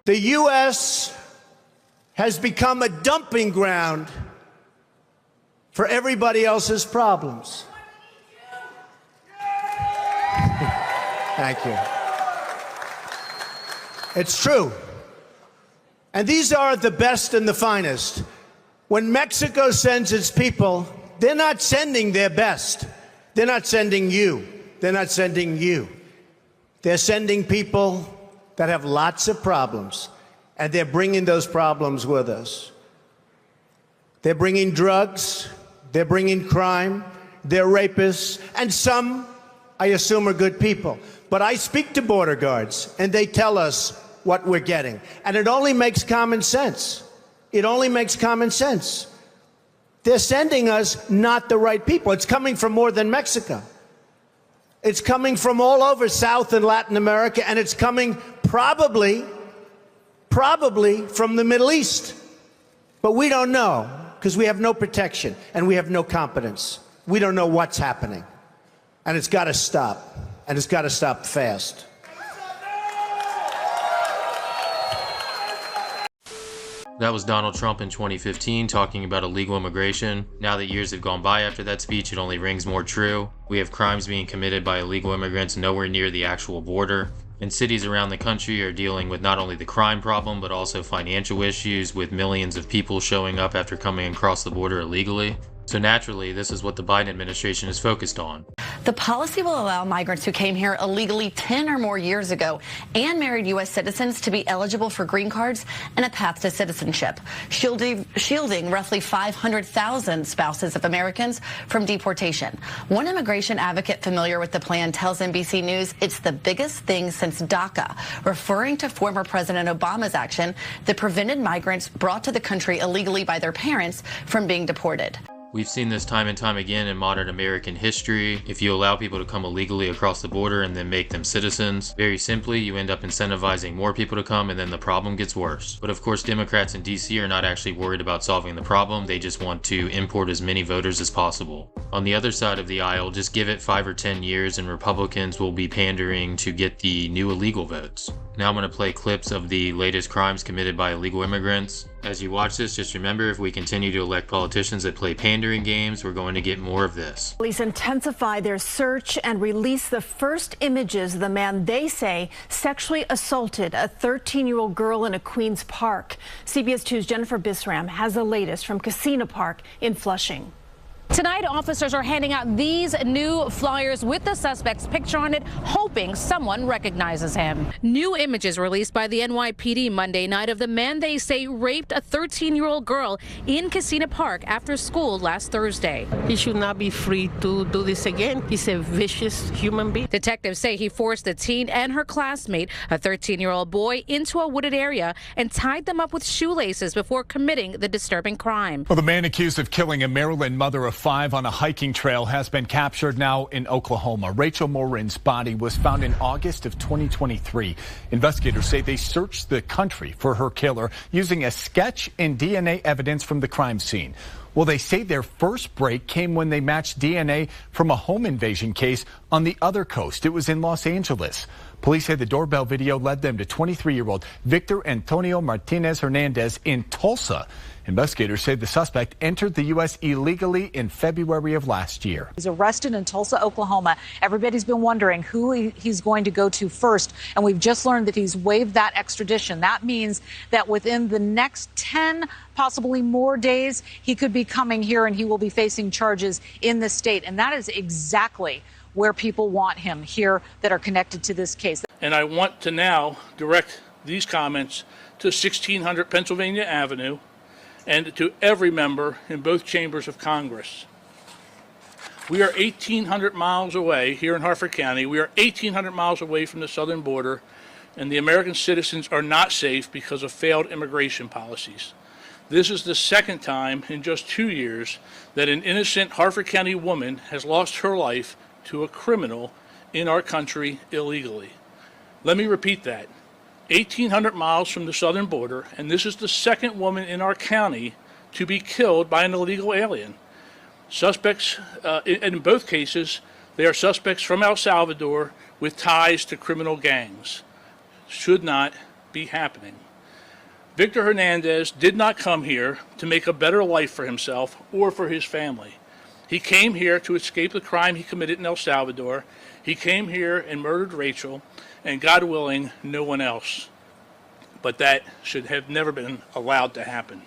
The U.S. has become a dumping ground for everybody else's problems. Thank you. It's true. And these are the best and the finest. When Mexico sends its people, they're not sending their best. They're not sending you. They're not sending you. They're sending people that have lots of problems, and they're bringing those problems with us. They're bringing drugs, they're bringing crime, they're rapists, and some, I assume, are good people. But I speak to border guards, and they tell us what we're getting. And it only makes common sense. It only makes common sense. They're sending us not the right people. It's coming from more than Mexico. It's coming from all over South and Latin America, and it's coming probably from the Middle East. But we don't know, because we have no protection and we have no competence. We don't know what's happening. And it's got to stop. And it's got to stop fast. That was Donald Trump in 2015 talking about illegal immigration. Now that years have gone by after that speech, it only rings more true. We have crimes being committed by illegal immigrants nowhere near the actual border. And cities around the country are dealing with not only the crime problem, but also financial issues with millions of people showing up after coming across the border illegally. So naturally, this is what the Biden administration is focused on. The policy will allow migrants who came here illegally 10 or more years ago and married U.S. citizens to be eligible for green cards and a path to citizenship, shielding roughly 500,000 spouses of Americans from deportation. One immigration advocate familiar with the plan tells NBC News it's the biggest thing since DACA, referring to former President Obama's action that prevented migrants brought to the country illegally by their parents from being deported. We've seen this time and time again in modern American history. If you allow people to come illegally across the border and then make them citizens, very simply, you end up incentivizing more people to come, and then the problem gets worse. But of course, Democrats in DC are not actually worried about solving the problem. They just want to import as many voters as possible. On the other side of the aisle, just give it 5 or 10 years and Republicans will be pandering to get the new illegal votes. Now I'm going to play clips of the latest crimes committed by illegal immigrants. As you watch this, just remember, if we continue to elect politicians that play pandering games, we're going to get more of this. Police intensify their search and release the first images of the man they say sexually assaulted a 13-year-old girl in a Queens park. CBS 2's Jennifer Bisram has the latest from Casino Park in Flushing. Tonight, officers are handing out these new flyers with the suspect's picture on it, hoping someone recognizes him. New images released by the NYPD Monday night of the man they say raped a 13-year-old girl in Casino Park after school last Thursday. He should not be free to do this again. He's a vicious human being. Detectives say he forced the teen and her classmate, a 13-year-old boy, into a wooded area and tied them up with shoelaces before committing the disturbing crime. Well, the man accused of killing a Maryland mother of 5 on a hiking trail has been captured now in Oklahoma. Rachel Morin's body was found in August of 2023. Investigators say they searched the country for her killer using a sketch and DNA evidence from the crime scene. Well, they say their first break came when they matched DNA from a home invasion case on the other coast. It was in Los Angeles. Police say the doorbell video led them to 23-year-old Victor Antonio Martinez Hernandez in Tulsa. Investigators say the suspect entered the U.S. illegally in February of last year. He's arrested in Tulsa, Oklahoma. Everybody's been wondering who he's going to go to first, and we've just learned that he's waived that extradition. That means that within the next 10, possibly more days, he could be coming here and he will be facing charges in the state. And that is exactly where people want him here that are connected to this case. And I want to now direct these comments to 1600 Pennsylvania Avenue and to every member in both chambers of Congress. We are 1,800 miles away here in Harford County. We are 1,800 miles away from the southern border, and the American citizens are not safe because of failed immigration policies. This is the second time in just 2 years that an innocent Harford County woman has lost her life to a criminal in our country illegally. Let me repeat that. 1,800 miles from the southern border, and this is the second woman in our county to be killed by an illegal alien. Suspects, in both cases, they are suspects from El Salvador with ties to criminal gangs. Should not be happening. Victor Hernandez did not come here to make a better life for himself or for his family. He came here to escape the crime he committed in El Salvador. He came here and murdered Rachel, and God willing, no one else. But that should have never been allowed to happen.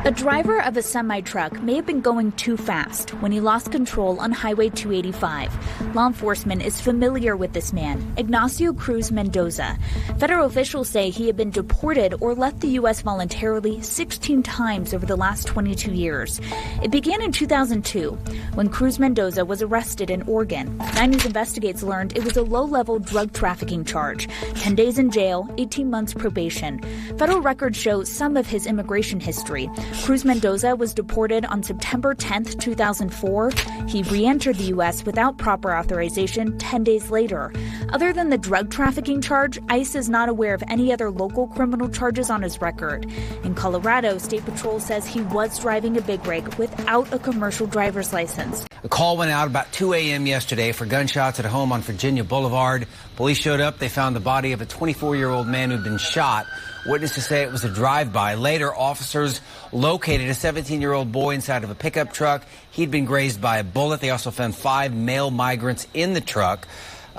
A driver of a semi-truck may have been going too fast when he lost control on Highway 285. Law enforcement is familiar with this man, Ignacio Cruz Mendoza. Federal officials say he had been deported or left the U.S. voluntarily 16 times over the last 22 years. It began in 2002 when Cruz Mendoza was arrested in Oregon. 9 News Investigates learned it was a low-level drug trafficking charge. 10 days in jail, 18 months probation. Federal records show some of his immigration history. Cruz Mendoza was deported on September 10, 2004. He re-entered the U.S. without proper authorization 10 days later. Other than the drug trafficking charge, ICE is not aware of any other local criminal charges on his record. In Colorado, State Patrol says he was driving a big rig without a commercial driver's license. A call went out about 2 a.m. yesterday for gunshots at a home on Virginia Boulevard. Police showed up. They found the body of a 24-year-old man who'd been shot. Witnesses say it was a drive-by. Later, officers located a 17-year-old boy inside of a pickup truck. He'd been grazed by a bullet. They also found 5 male migrants in the truck.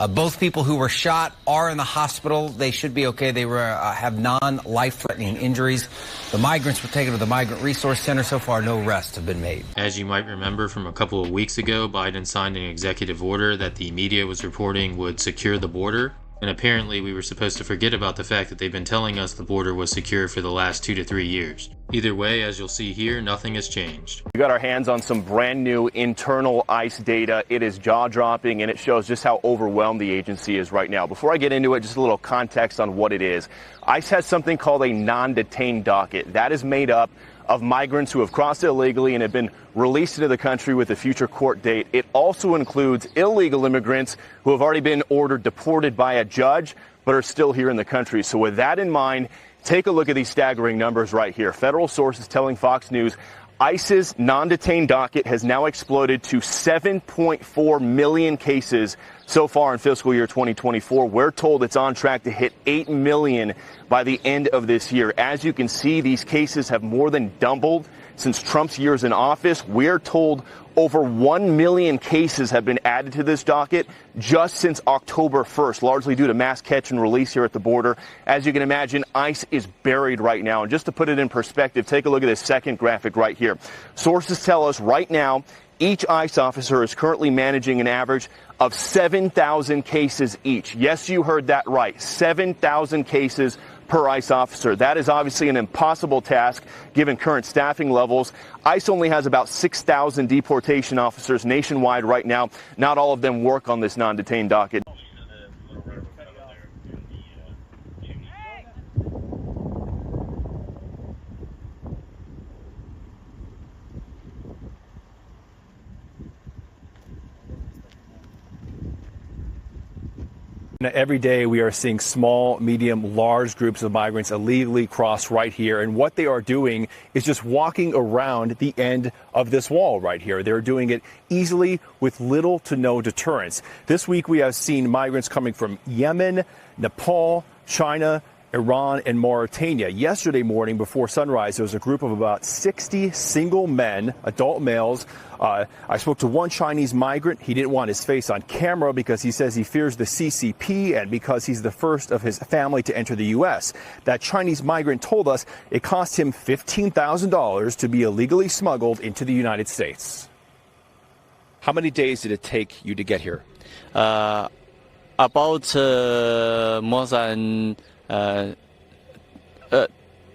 Both people who were shot are in the hospital. They should be okay. They have non-life-threatening injuries. The migrants were taken to the Migrant Resource Center. So far, no arrests have been made. As you might remember from a couple of weeks ago, Biden signed an executive order that the media was reporting would secure the border. And apparently we were supposed to forget about the fact that they've been telling us the border was secure for the last 2 to 3 years. Either way, as you'll see here, nothing has changed. We got our hands on some brand new internal ICE data. It is jaw-dropping, and it shows just how overwhelmed the agency is right now. Before I get into it, just a little context on what it is. ICE has something called a non-detained docket. That is made up of migrants who have crossed illegally and have been released into the country with a future court date. It also includes illegal immigrants who have already been ordered deported by a judge but are still here in the country. So with that in mind, take a look at these staggering numbers right here. Federal sources telling Fox News ICE's non-detained docket has now exploded to 7.4 million cases so far in fiscal year 2024. We're told it's on track to hit 8 million by the end of this year. As you can see, these cases have more than doubled since Trump's years in office. We're told over 1 million cases have been added to this docket just since October 1st, largely due to mass catch and release here at the border. As you can imagine, ICE is buried right now. And just to put it in perspective, take a look at this second graphic right here. Sources tell us right now each ICE officer is currently managing an average of 7,000 cases each. Yes, you heard that right. 7,000 cases per ICE officer. That is obviously an impossible task given current staffing levels. ICE only has about 6,000 deportation officers nationwide right now. Not all of them work on this non-detained docket. Every day we are seeing small, medium, large groups of migrants illegally cross right here. And what they are doing is just walking around the end of this wall right here. They're doing it easily with little to no deterrence. This week we have seen migrants coming from Yemen, Nepal, China, Iran, and Mauritania. Yesterday morning before sunrise, there was a group of about 60 single men, adult males. I spoke to one Chinese migrant. He didn't want his face on camera because he says he fears the CCP and because he's the first of his family to enter the U.S. That Chinese migrant told us it cost him $15,000 to be illegally smuggled into the United States. How many days did it take you to get here? About more than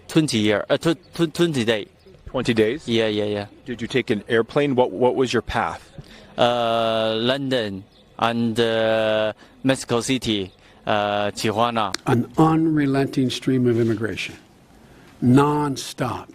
20 days. 20 days? Yeah. Did you take an airplane? What was your path? London and Mexico City, Tijuana. An unrelenting stream of immigration. Non-stop.